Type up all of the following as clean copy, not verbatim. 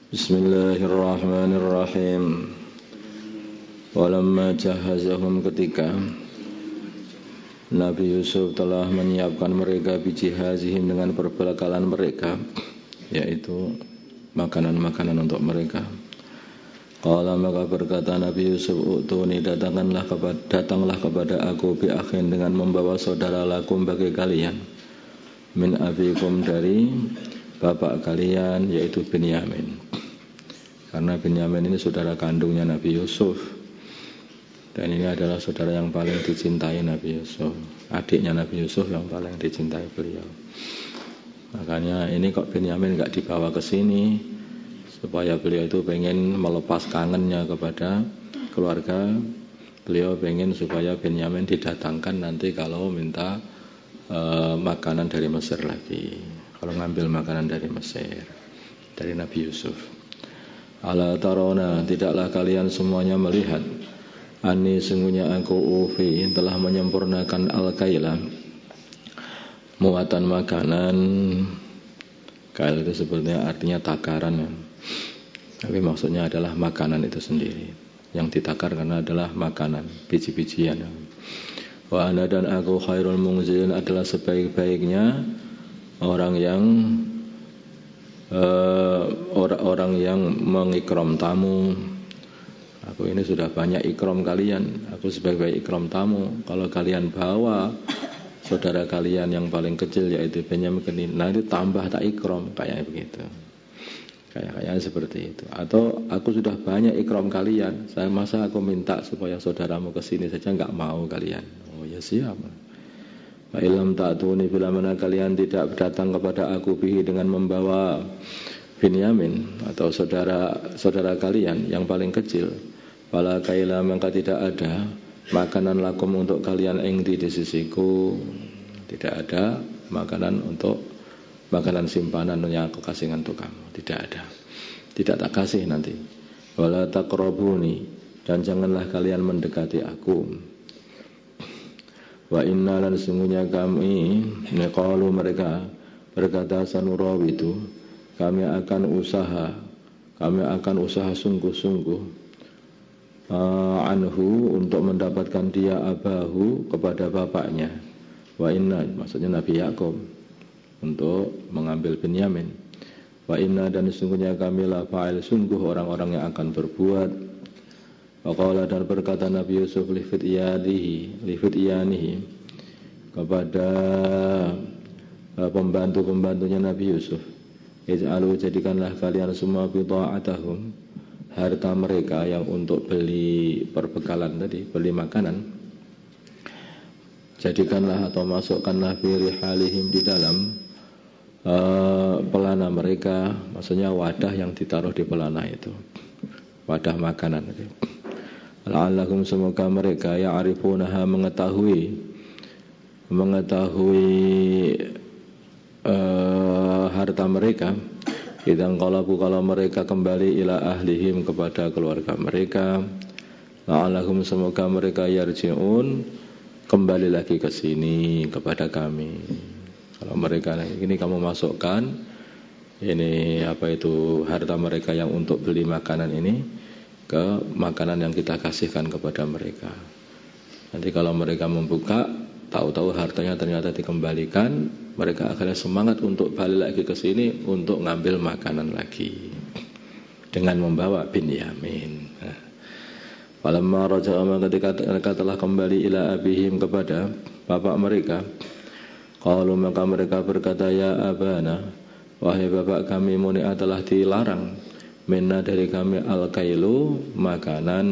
Bismillahirrahmanirrahim. Walamma jahazahum, ketika Nabi Yusuf telah menyiapkan mereka bijihazihim, dengan perbekalan mereka, yaitu makanan-makanan untuk mereka. Qala, maka berkata Nabi Yusuf, utuni, datanglah kepada aku bi akhin, dengan membawa saudara lakum bagi kalian, min abikum, dari bapak kalian, yaitu Binyamin. Karena Binyamin ini saudara kandungnya Nabi Yusuf, dan ini adalah saudara yang paling dicintai Nabi Yusuf, adiknya Nabi Yusuf yang paling dicintai beliau. Makanya ini kok Binyamin gak dibawa ke sini, supaya beliau itu pengen melepas kangennya kepada keluarga. Beliau pengen supaya Binyamin didatangkan nanti kalau minta makanan dari Mesir lagi, kalau ngambil makanan dari Mesir, dari Nabi Yusuf. Ala tarona, tidaklah kalian semuanya melihat, ani, sungguhnya aku ufi, telah menyempurnakan al-kaila, muatan makanan. Kail itu sebetulnya artinya takaran, ya. Tapi maksudnya adalah makanan itu sendiri. Yang ditakar karena adalah makanan, biji-bijian. Wa ana, dan aku khairul mungzilin, adalah sebaik-baiknya orang yang orang yang mengikram tamu. Aku ini sudah banyak ikram kalian, aku sebaik-baik ikram tamu. Kalau kalian bawa saudara kalian yang paling kecil, yaitu Binyamin, nah itu tambah tak ikram, kayak begitu, kayak seperti itu. Atau aku sudah banyak ikram kalian, saya masa aku minta supaya saudaramu ke sini saja nggak mau kalian. Oh ya siap. Fa illam ta'tuni, bila mana kalian tidak datang kepada aku bihi, dengan membawa Binyamin atau saudara kalian yang paling kecil, fala kaila, maka tidak ada makanan lakum untuk kalian indi, di sisiku. Tidak ada makanan untuk makanan simpanan yang aku kasih untuk kamu, tidak ada, tidak tak kasih nanti. Wala taqrabuni, dan janganlah kalian mendekati aku. Wa inna, lan sungguhnya kami, qalu, mereka berkata, sanurawidu, kami akan usaha sungguh-sungguh, anhu, untuk mendapatkan dia, abahu, kepada bapaknya. Wa inna, maksudnya Nabi Yakub, untuk mengambil Binyamin. Wa inna, dan sungguhnya kami la fa'il, sungguh orang-orang yang akan berbuat. Waqala, dan berkata Nabi Yusuf lifityanihi, kepada pembantu-pembantunya Nabi Yusuf, ij'alu, jadikanlah kalian semua bida'atahum, harta mereka yang untuk beli perbekalan tadi, beli makanan, jadikanlah atau masukkanlah fi rihalihim, di dalam pelana mereka, maksudnya wadah yang ditaruh di pelana itu, wadah makanan itu. La'allahum, semoga mereka ya'rifunaha, mengetahui harta mereka, idang qalabu, kalau mereka kembali ila ahlihim, kepada keluarga mereka. La'allahum, semoga mereka yarji'un, kembali lagi ke sini kepada kami. Kalau mereka ini kamu masukkan ini harta mereka yang untuk beli makanan ini ke makanan yang kita kasihkan kepada mereka. Nanti kalau mereka membuka, tahu-tahu hartanya ternyata dikembalikan, mereka akhirnya semangat untuk balik lagi ke sini untuk ngambil makanan lagi dengan membawa Binyamin. Falamma raja'a, ketika mereka telah kembali ila abihim, kepada bapak mereka, qalu, maka mereka berkata, ya abana, wahai bapak kami, muni'a, telah dilarang, minna, dari kami, al-kailu, makanan.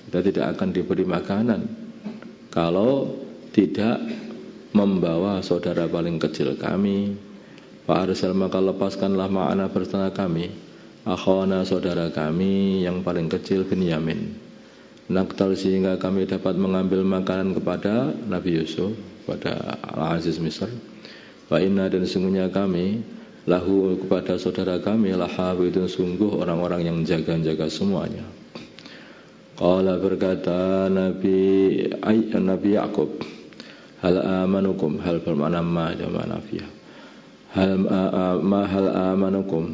Kita tidak akan diberi makanan kalau tidak membawa saudara paling kecil kami. Fa arsal, maka lepaskanlah ma'ana, bersama kami, akhwana, saudara kami yang paling kecil, Binyamin. Naktal, sehingga kami dapat mengambil makanan kepada Nabi Yusuf, pada Al-Aziz Misr. Wa inna, dan sungguhnya kami, lahu, kepada saudara kami, lahabidun, sungguh orang-orang yang jaga-jaga semuanya. Qala, berkata Nabi Yakub, hal amanukum, hal bermakna ma, jamak nafiah. Hal amanukum,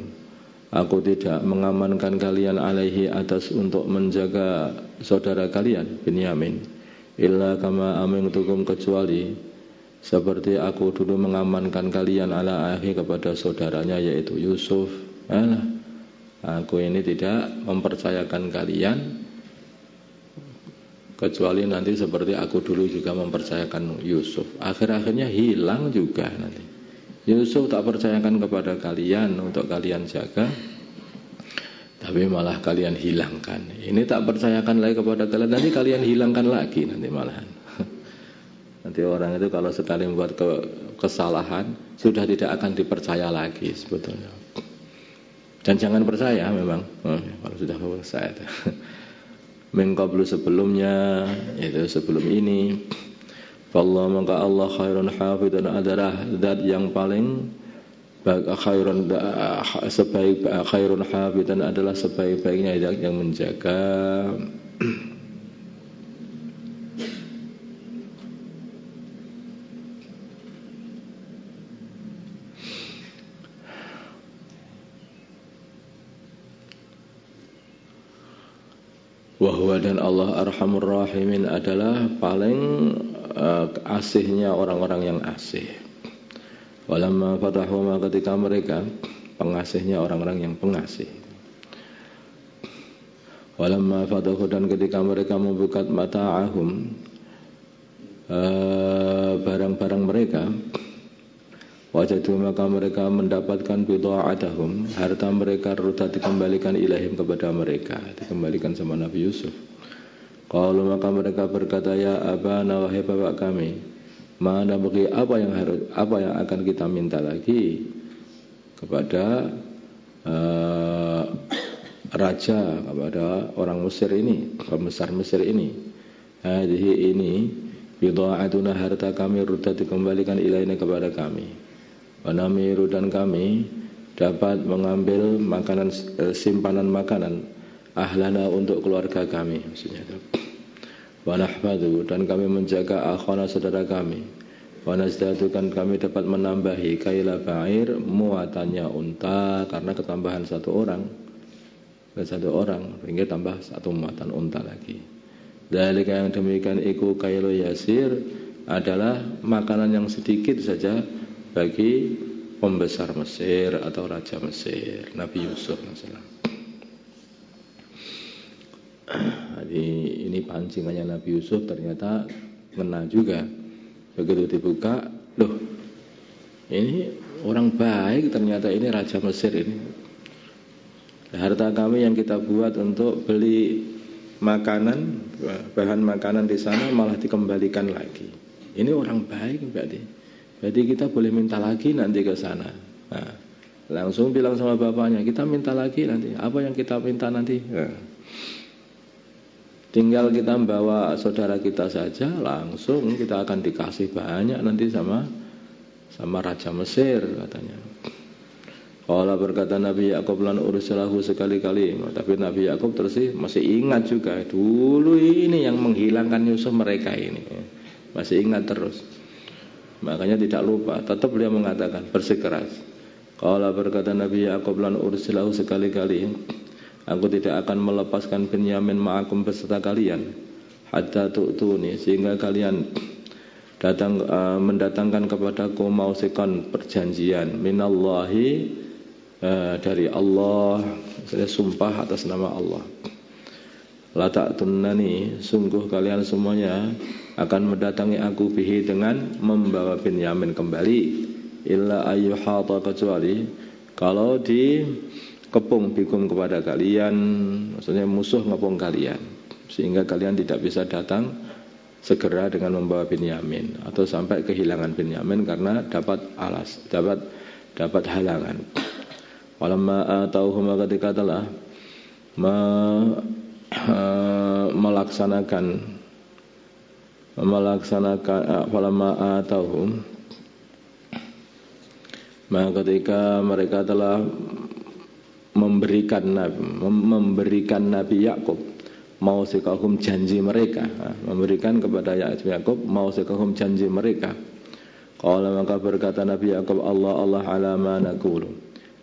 Aku tidak mengamankan kalian alaihi atas untuk menjaga saudara kalian Binyamin, illa kama amintukum kecuali seperti aku dulu mengamankan kalian ala akhi kepada saudaranya yaitu Yusuf. Aku ini tidak mempercayakan kalian kecuali nanti seperti aku dulu juga mempercayakan Yusuf. Akhir-akhirnya hilang juga nanti. Yusuf tak percayakan kepada kalian untuk kalian jaga, tapi malah kalian hilangkan. Ini tak percayakan lagi kepada kalian, nanti kalian hilangkan lagi nanti malahan. Nanti orang itu kalau sekali membuat kesalahan sudah tidak akan dipercaya lagi sebetulnya. Dan jangan percaya memang kalau sudah percaya. Mengqablu sebelumnya, yaitu sebelum ini. Fallah maka Allah khairun hafidun adalah zat yang paling khairun hafidun adalah sebaik-baiknya yang menjaga. Wahwa dan Allah arhamur rahimin adalah paling asihnya orang-orang yang asih. Walamma fatahu ketika mereka pengasihnya orang-orang yang pengasih. Walamma fatahu dan ketika mereka membuka mata'ahum barang-barang mereka, wajadu maka mereka mendapatkan bida'atahum, harta mereka rudat dikembalikan ilahim kepada mereka, dikembalikan sama Nabi Yusuf. Qalu maka mereka berkata, ya abana wahai bapak kami, mana bagi apa yang akan kita minta lagi kepada raja, kepada orang Mesir ini, pembesar Mesir ini. Hadhihi ini bida'atuna, harta kami rudat dikembalikan ilahina kepada kami. Wanamiru dan kami dapat mengambil makanan, simpanan makanan ahlana untuk keluarga kami, maksudnya itu. Wanahfadu dan kami menjaga akhana saudara kami. Wanazdadu kan kami dapat menambahi kaila ba'ir, muatannya unta, karena ketambahan satu orang sehingga tambah satu muatan unta lagi. Dalika yang demikian iku kailu yasir adalah makanan yang sedikit saja bagi pembesar Mesir atau raja Mesir, Nabi Yusuf masalah. Jadi ini pancingannya Nabi Yusuf ternyata kena juga. Begitu dibuka, loh, ini orang baik ternyata, ini raja Mesir ini. Harta kami yang kita buat untuk beli makanan, bahan makanan di sana malah dikembalikan lagi. Ini orang baik berarti. Jadi kita boleh minta lagi nanti ke sana. Nah, langsung bilang sama bapaknya, kita minta lagi nanti. Apa yang kita minta nanti? Nah, tinggal kita bawa saudara kita saja, langsung kita akan dikasih banyak nanti sama raja Mesir katanya. Qala berkata Nabi Yakub lan ursalahu sekali-kali, tapi Nabi Yakub terus masih ingat juga dulu ini yang menghilangkan Yusuf mereka ini. Masih ingat terus. Makanya tidak lupa, tetap beliau mengatakan bersikeras. Qala berkata Nabi Yakub lan ursilahu sekali-kali, aku tidak akan melepaskan Binyamin ma'akum beserta kalian hatta tu'tuni, sehingga kalian mendatangkan kepadaku mausikan perjanjian minallahi, dari Allah, saya sumpah atas nama Allah. La ta'tunnani, sungguh kalian semuanya akan mendatangi aku bihi dengan membawa Binyamin kembali, illa ayyuhata, kecuali kalau dikepung bikum kepada kalian, maksudnya musuh ngepung kalian sehingga kalian tidak bisa datang segera dengan membawa Binyamin, atau sampai kehilangan Binyamin karena dapat halangan. Walamma atauhum, ketika telah melaksanakan falamma atauhum, maka ketika mereka telah memberikan Nabi Yakub mausikahum, janji mereka, memberikan kepada Yakub mausikahum, janji mereka. Qala, maka berkata Nabi Yakub, Allah ala ma naqulu,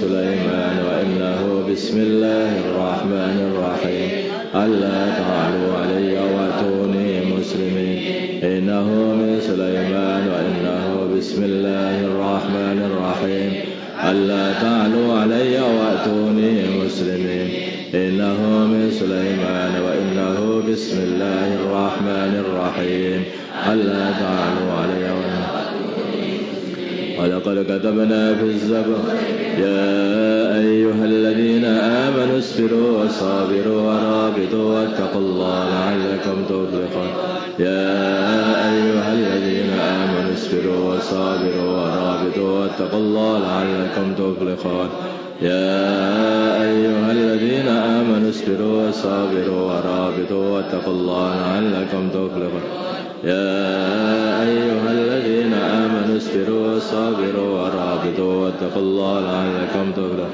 سليمان وإنه بسم الله الرحمن الرحيم ألا تعلوا علي وأتوني مسلمين إنه من سليمان وإنه بسم الله الرحمن الرحيم ألا تعلوا علي وأتوني مسلمين إنه من سليمان وإنه بسم الله الرحمن الرحيم ألا تعلوا علي ولقد كتبنا في الزبر يا أيها الذين آمنوا اصبروا وصابروا ورابطوا واتقوا الله لعلكم تفلحون يا أيها الذين آمنوا اصبروا وصابروا ورابطوا واتقوا الله لعلكم تفلحون يا أيها الذين آمنوا اصبروا وصابروا ورابطوا واتقوا الله لعلكم تفلحون يا أيها الذين آمنوا اصبروا وصابروا ورابطوا واتقوا الله لعلكم تفلحون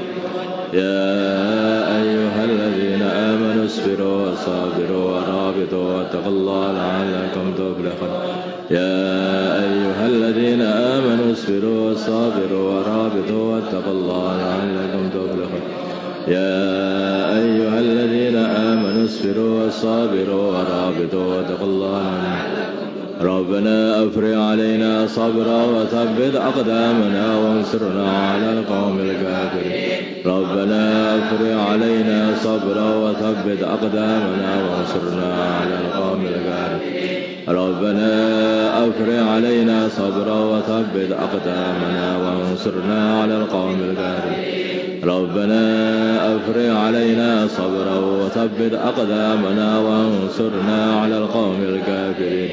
يا أيها الذين آمنوا اصبروا وصابروا ورابطوا واتقوا الله لعلكم تفلحون يا أيها الذين آمنوا اصبروا وصابروا ورابطوا واتقوا الله لعلكم تفلحون يا أيها الذين آمنوا اصبروا وصابروا ورابطوا واتقوا الله ربنا أفرغ علينا صبرا وثبت أقدامنا وانصرنا على القوم الكافرين ربنا أفرغ علينا صبرا وثبت أقدامنا وانصرنا على القوم الكافرين ربنا أفرغ علينا صبرا وثبت أقدامنا وانصرنا على القوم الكافرين ربنا أفرغ علينا صبرا وثبت أقدامنا وانصرنا على القوم الكافرين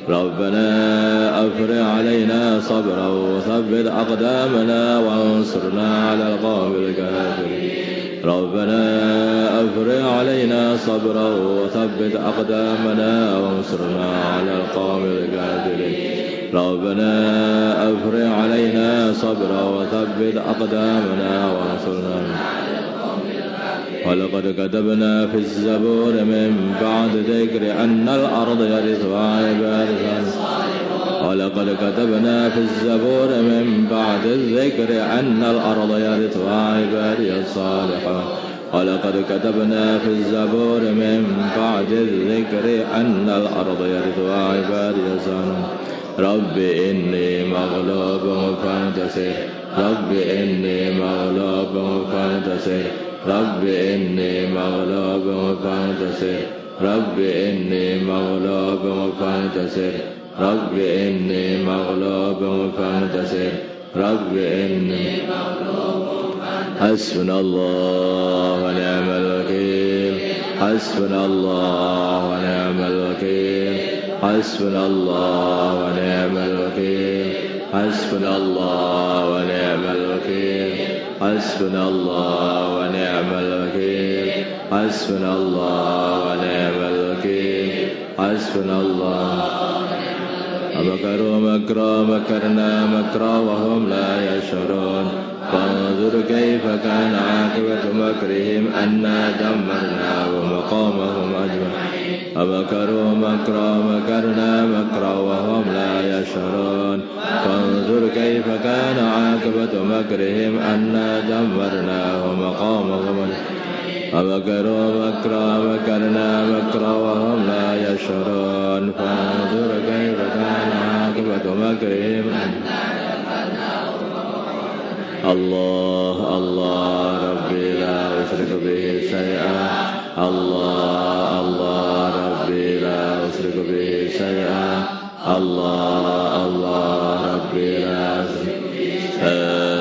ربنا أفرغ علينا صبرا وثبت أقدامنا وانصرنا على القوم الكافرين ربنا أفرغ علينا صبرا وثبت أقدامنا وانصرنا على القوم الكافرين ربنا أفرغ علينا صبرا وثبت أقدامنا وانصرنا ولقد كتبنا في الزبور من بعد ذكر أن الأرض يرثها عبادي ولقد كتبنا في الزبور من بعد الذكر أن الأرض يرثها عبادي الصالحون ولقد كتبنا في الزبور من بعد الذكر أن الأرض يرثها عبادي الصالحون رب إني مغلوب فانتصر رب إني مغلوب فانتصر رب إني مغلوب فانتصر رب إني مغلوب فانتصر رب إني مغلوب فانتصر رب إني حسبنا الله ونعم الوكيل حسبنا الله ونعم الوكيل حسبنا الله ونعم الوكيل حسبنا الله ونعم الوكيل حسبنا الله ونعم الوكيل حسبنا الله ونعم الوكيل حسبنا الله ومكروا مكرا مكرنا مكرا وهم لا يشعرون فانظر كيف كان عاقبة مكرهم أنا دمرناهم وقومهم أجمعين ومكروا مكرا مكرنا مكرا وهم لا يشعرون فانظر كيف كان عاقبة مكرهم أنا دمرناهم وقومهم ومكروا مكرا مكرنا مكرا وهم لا يشعرون فانظر كيف كان عاقبة مكرهم الله الله ربي لا أشرك به شيئا الله الله ربي لا أشرك به شيئا الله الله ربي لا أشرك به شيئا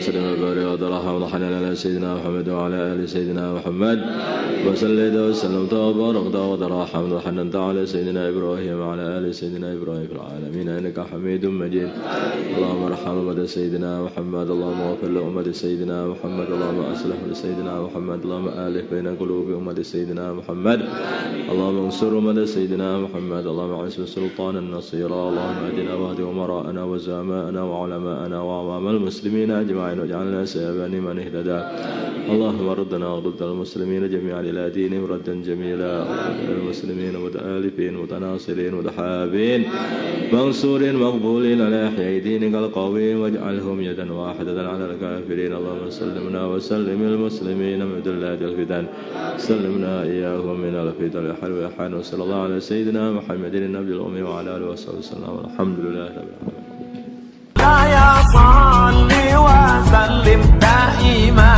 وسلم وبارك وضرها وضحنا لنا سيدنا محمد وعلى آل سيدنا محمد وصليت وسلمت وباركت وترحمت وحننت على سيدنا إبراهيم وعلى آل سيدنا إبراهيم في العالمين إنك حميد مجيد اللهم ارحم أمة سيدنا محمد اللهم اغفر لأمة سيدنا محمد اللهم أصلح لسيدنا محمد اللهم آلف بين قلوب أمة سيدنا محمد اللهم انصر أمة سيدنا محمد اللهم اعز سلطانا نصيرا اللهم اهدنا واهد أمراءنا وزعماءنا وعلماءنا وعوام المسلمين أجمعين واجعلنا سببا لمن اهتدى اللهم ردنا ورد المسلمين جميعا إلى دينهم ردا جميلا المسلمين متآلفين متناصرين متحابين منصورين مقبولين على إحياء دينك القويم واجعلهم يدا واحدة على الكافرين اللهم سلمنا وسلم المسلمين من دلات الفتن سلمنا إياهم من الفتن الحلو والحان وصلى الله على سيدنا محمد النبي الأمي وعلى آله وصحبه وسلم والحمد لله رب العالمين. يا صل وسلم دائما